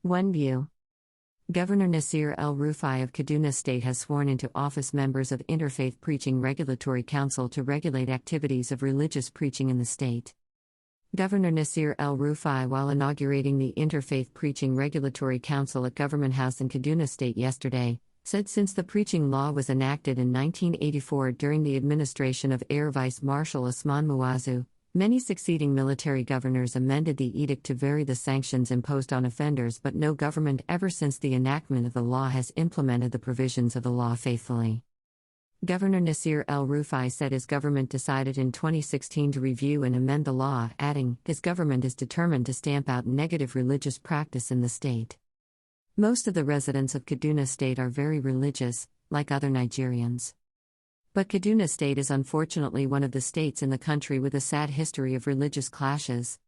One View. Governor Nasir El-Rufai of Kaduna State has sworn into office members of Interfaith Preaching Regulatory Council to regulate activities of religious preaching in the state. Governor Nasir El-Rufai, while inaugurating the Interfaith Preaching Regulatory Council at Government House in Kaduna State yesterday, said since the preaching law was enacted in 1984 during the administration of Air Vice Marshal Usman Muazzu, many succeeding military governors amended the edict to vary the sanctions imposed on offenders, but no government ever since the enactment of the law has implemented the provisions of the law faithfully. Governor Nasir El-Rufai said his government decided in 2016 to review and amend the law, adding, his government is determined to stamp out negative religious practice in the state. Most of the residents of Kaduna State are very religious, like other Nigerians. But Kaduna State is unfortunately one of the states in the country with a sad history of religious clashes.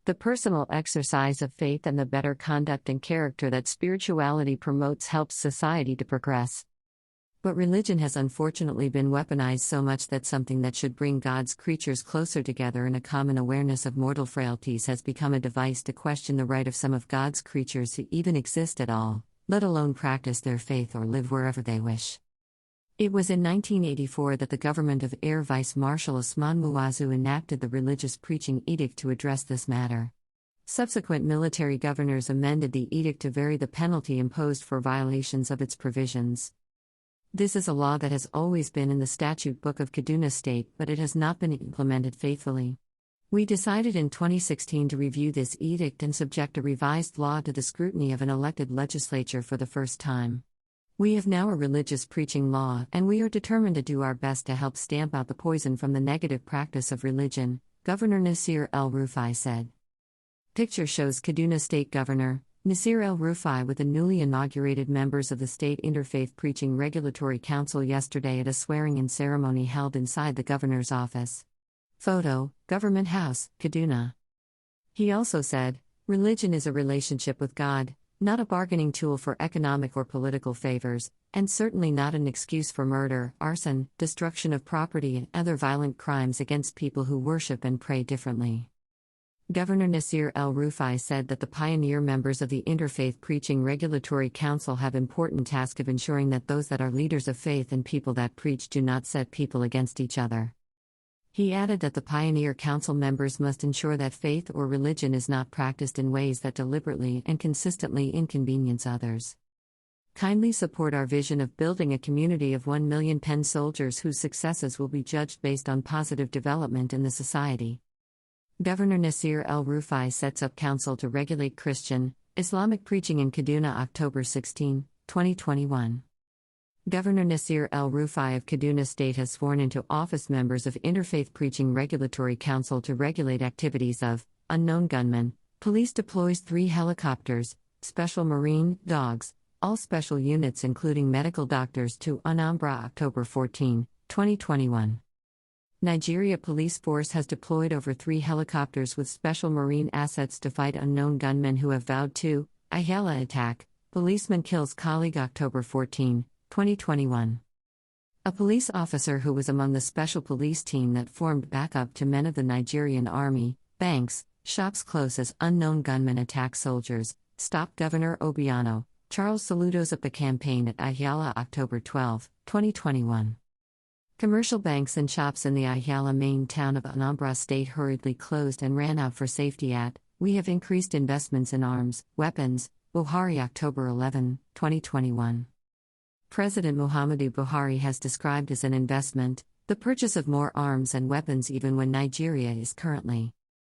The personal exercise of faith and the better conduct and character that spirituality promotes helps society to progress. But religion has unfortunately been weaponized so much that something that should bring God's creatures closer together in a common awareness of mortal frailties has become a device to question the right of some of God's creatures to even exist at all, let alone practice their faith or live wherever they wish. It was in 1984 that the government of Air Vice Marshal Usman Muazzu enacted the Religious Preaching Edict to address this matter. Subsequent military governors amended the edict to vary the penalty imposed for violations of its provisions. This is a law that has always been in the statute book of Kaduna State, but it has not been implemented faithfully. We decided in 2016 to review this edict and subject a revised law to the scrutiny of an elected legislature for the first time. We have now a religious preaching law, and we are determined to do our best to help stamp out the poison from the negative practice of religion, Governor Nasir El-Rufai said. Picture shows Kaduna State Governor Nasir El-Rufai with the newly inaugurated members of the State Interfaith Preaching Regulatory Council yesterday at a swearing-in ceremony held inside the governor's office. Photo, Government House, Kaduna. He also said, "Religion is a relationship with God, not a bargaining tool for economic or political favors, and certainly not an excuse for murder, arson, destruction of property, and other violent crimes against people who worship and pray differently." Governor Nasir El-Rufai said that the pioneer members of the Interfaith Preaching Regulatory Council have important task of ensuring that those that are leaders of faith and people that preach do not set people against each other. He added that the Pioneer Council members must ensure that faith or religion is not practiced in ways that deliberately and consistently inconvenience others. Kindly support our vision of building a community of 1 million pen soldiers whose successes will be judged based on positive development in the society. Governor Nasir El-Rufai sets up council to regulate Christian, Islamic preaching in Kaduna October 16, 2021. Governor Nasir El-Rufai of Kaduna State has sworn into office members of Interfaith Preaching Regulatory Council to regulate activities of unknown gunmen. Police deploys 3 helicopters, special marine dogs, all special units including medical doctors to Anambra October 14, 2021. Nigeria Police Force has deployed over 3 helicopters with special marine assets to fight unknown gunmen who have vowed to Ayala attack. Policeman kills colleague October 14, 2021. A police officer who was among the special police team that formed backup to men of the Nigerian army, banks, shops close as unknown gunmen attack soldiers, stopped Governor Obiano, Charles Saludo's up the campaign at Ayala October 12, 2021. Commercial banks and shops in the Ayala main town of Anambra State hurriedly closed and ran out for safety at, we have increased investments in arms, weapons, Buhari October 11, 2021. President Muhammadu Buhari has described as an investment, the purchase of more arms and weapons even when Nigeria is currently